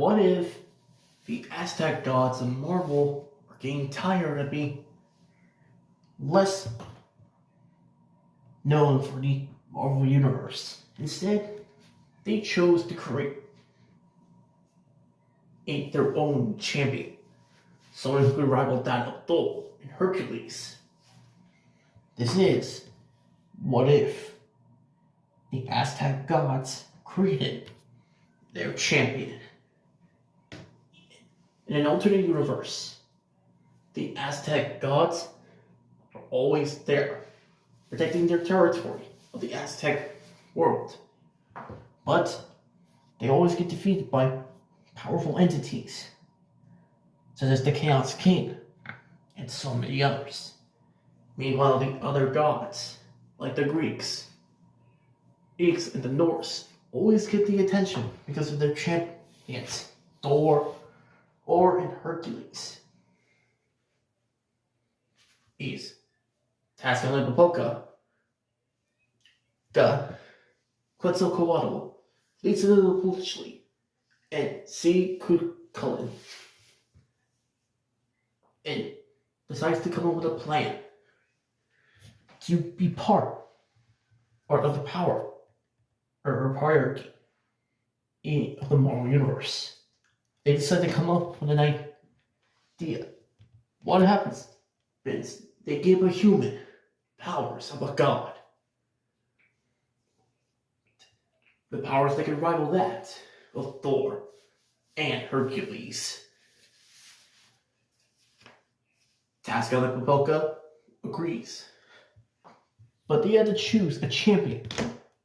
What if the Aztec gods of Marvel are getting tired of being less known for the Marvel Universe? Instead, they chose to create their own champion, someone who could rival that of Thor and Hercules. This is what if the Aztec gods created their champion. In an alternate universe, the Aztec gods are always there, protecting their territory of the Aztec world. But they always get defeated by powerful entities, such as the Chaos King and so many others. Meanwhile, the other gods, like the Greeks and the Norse, always get the attention because of their champions, Thor and Hercules. Is 𝒊𝒄𝒉𝑸𝒖𝒆𝒆𝒏𝑷𝒐𝒐𝒅𝒍𝒆 and 𝒊𝒄𝒉𝑸𝒖𝒆𝒆💏 and decides to come up with a plan to be part of the power or hierarchy of the Marvel Universe. They decide to come up with an idea. What happens is they give a human powers of a god. The powers that can rival that of Thor and Hercules. 𝒊𝒄𝒉𝑸𝒖𝒆𝒆💏 agrees. But they had to choose a champion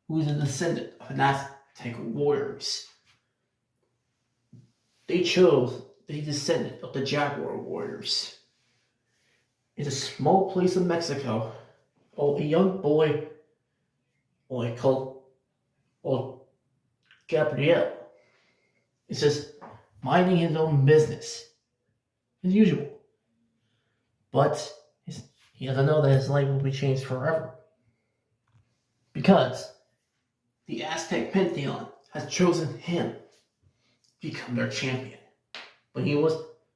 who is a descendant of an Aztec warriors. They chose the descendant of the Jaguar warriors. In a small place in Mexico, a young boy called Gabriel is just minding his own business as usual. But he doesn't know that his life will be changed forever, because the Aztec pantheon has chosen him to become their champion. When he was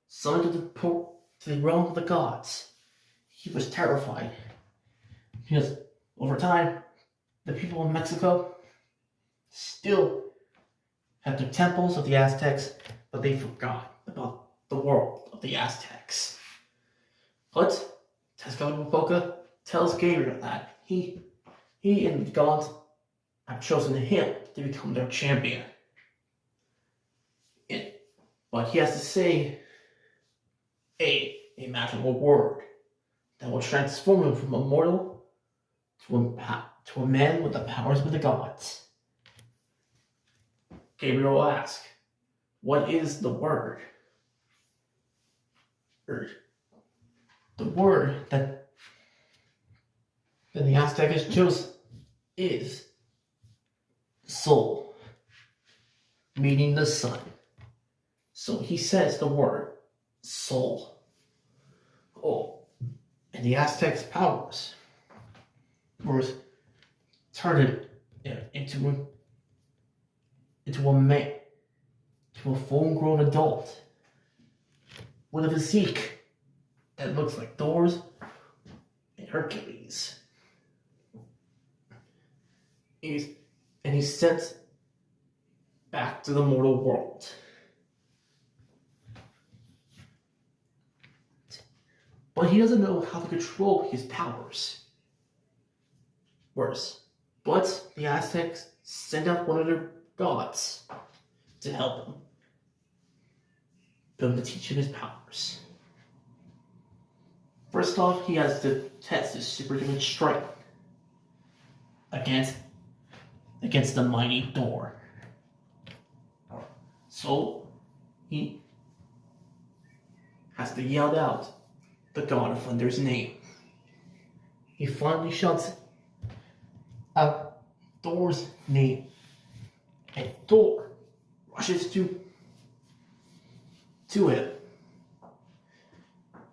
summoned to the realm of the gods, he was terrified, because over time, the people in Mexico still have their temples of the Aztecs, but they forgot about the world of the Aztecs. But 𝒊𝒄𝒉𝑸𝒖𝒆𝒆💏 tells Gabriel that he and the gods have chosen him to become their champion. But he has to say a magical word that will transform him from a mortal to a man with the powers of the gods. Gabriel will ask, what is the word? The word that the Aztec has chosen is soul, meaning the sun. So he says the word soul. And the Aztec's powers were turned into a man, to a full-grown adult with a physique that looks like Thor's and Hercules. And he's sent back to the mortal world. But he doesn't know how to control his powers. Worse, but the Aztecs send out one of their gods to help him to teach him his powers. First off, he has to test his superhuman strength against the mighty Thor. So he has to yell out the god of thunder's name. He finally shouts out Thor's name, and Thor rushes to him,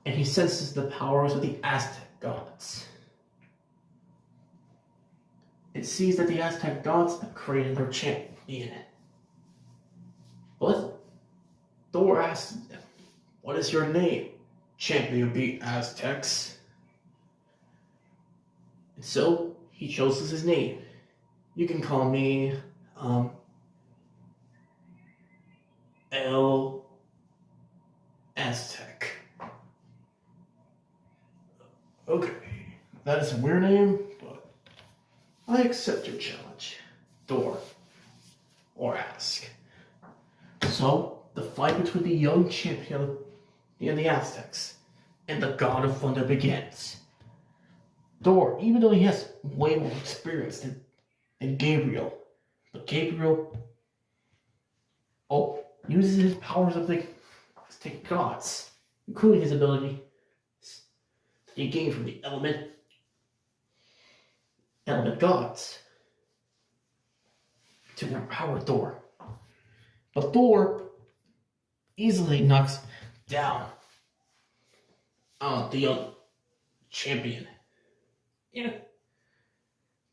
and he senses the powers of the Aztec gods. It sees that the Aztec gods have created their champion. But Thor asked him, "What is your name, champion of the Aztecs?" And so he chose his name. You can call me El Aztec. Okay, that is a weird name, but I accept your challenge. Thor, or ask. So, the fight between the young champion and the Aztecs and the God of Thunder begins. Thor, even though he has way more experience than Gabriel, but Gabriel uses his powers of the Aztec Gods, including his ability that he gained from the element gods to empower Thor. But Thor easily knocks down the young champion. Yeah.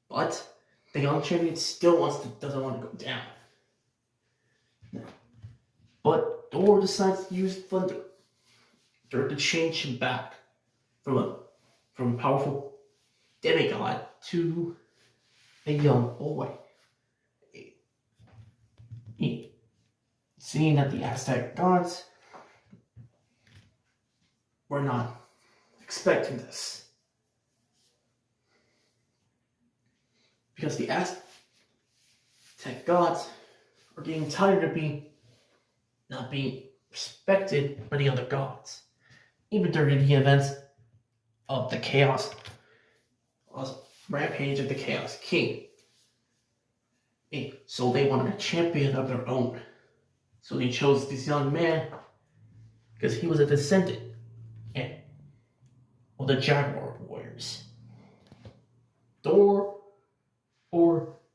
But the young champion still doesn't want to go down. But Thor decides to use thunder to change him back from a powerful demigod to a young boy. Seeing that the Aztec gods were not expecting this, because the Aztec gods are getting tired of not being respected by the other gods, even during the events of the Chaos Rampage of the Chaos King. So they wanted a champion of their own. So they chose this young man because he was a descendant of the Jaguar warriors. Thor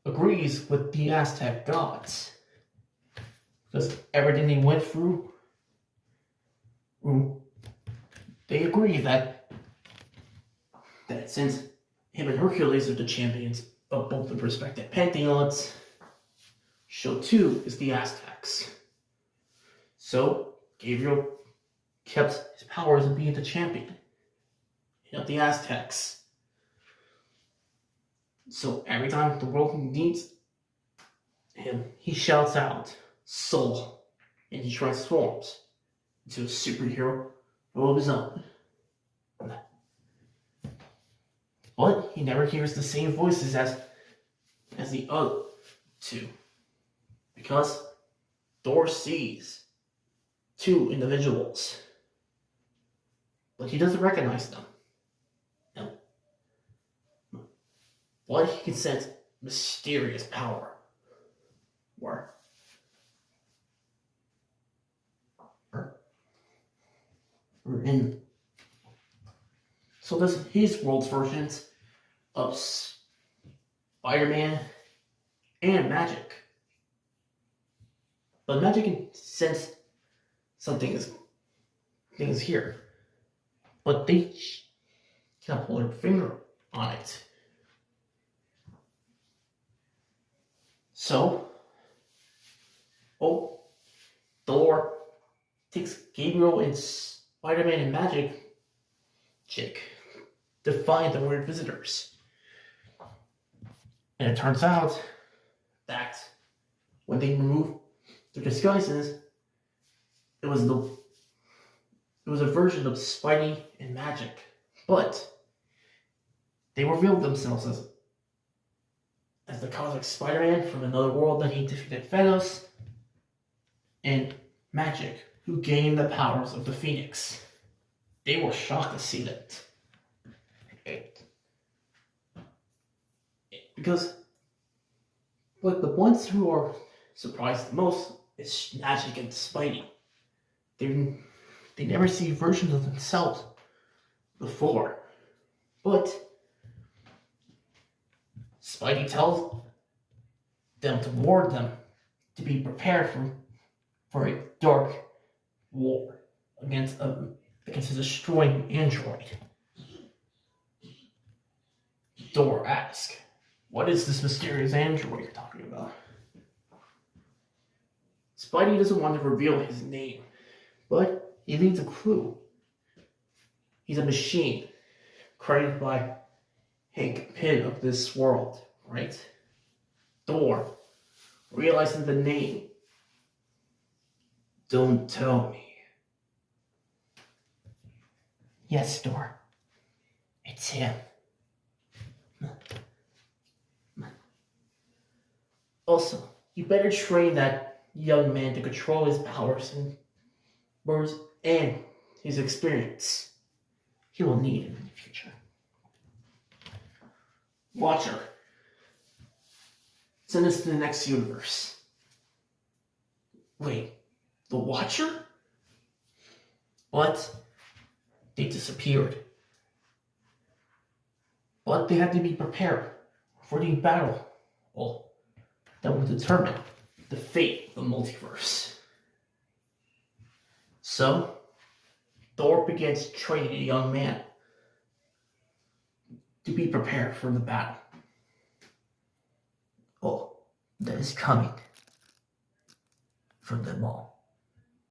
agrees with the Aztec gods because everything they went through, they agree that since him and Hercules are the champions of both the respective pantheons, so too is the Aztecs. So Gabriel kept his powers of being the champion of the Aztecs. So every time the world needs him, he shouts out, "Soul," and he transforms into a superhero of his own. But he never hears the same voices as the other two, because Thor sees two individuals, but he doesn't recognize them. But he can sense mysterious power. So this is his world's versions of Spider-Man and Magic. But Magic can sense something is here, but they cannot pull their finger on it. So, Thor takes Gabriel and Spider-Man and Magic to find the weird visitors. And it turns out that when they remove their disguises, it was a version of Spidey and Magic, but they revealed themselves as the cosmic Spider-Man from another world that he defeated Thanos, and Magic, who gained the powers of the Phoenix. They were shocked to see that. Because, the ones who are surprised the most is Magic and Spidey. They never see versions of themselves before. But Spidey tells them to warn them to be prepared for a dark war against a destroying android. Thor asks, "What is this mysterious android you're talking about?" Spidey doesn't want to reveal his name but he leads a crew. He's a machine created by Hank Pym of this world, right? Thor, realizing the name. Don't tell me. Yes, Thor. It's him. Also, you better train that young man to control his powers and words and his experience. He will need him in the future. Watcher. Send us to the next universe. Wait, the Watcher? But they disappeared. But they had to be prepared for the battle. Well, that will determine the fate of the multiverse. So, Thor begins training a young man to be prepared for the battle. Oh, that is coming for them all.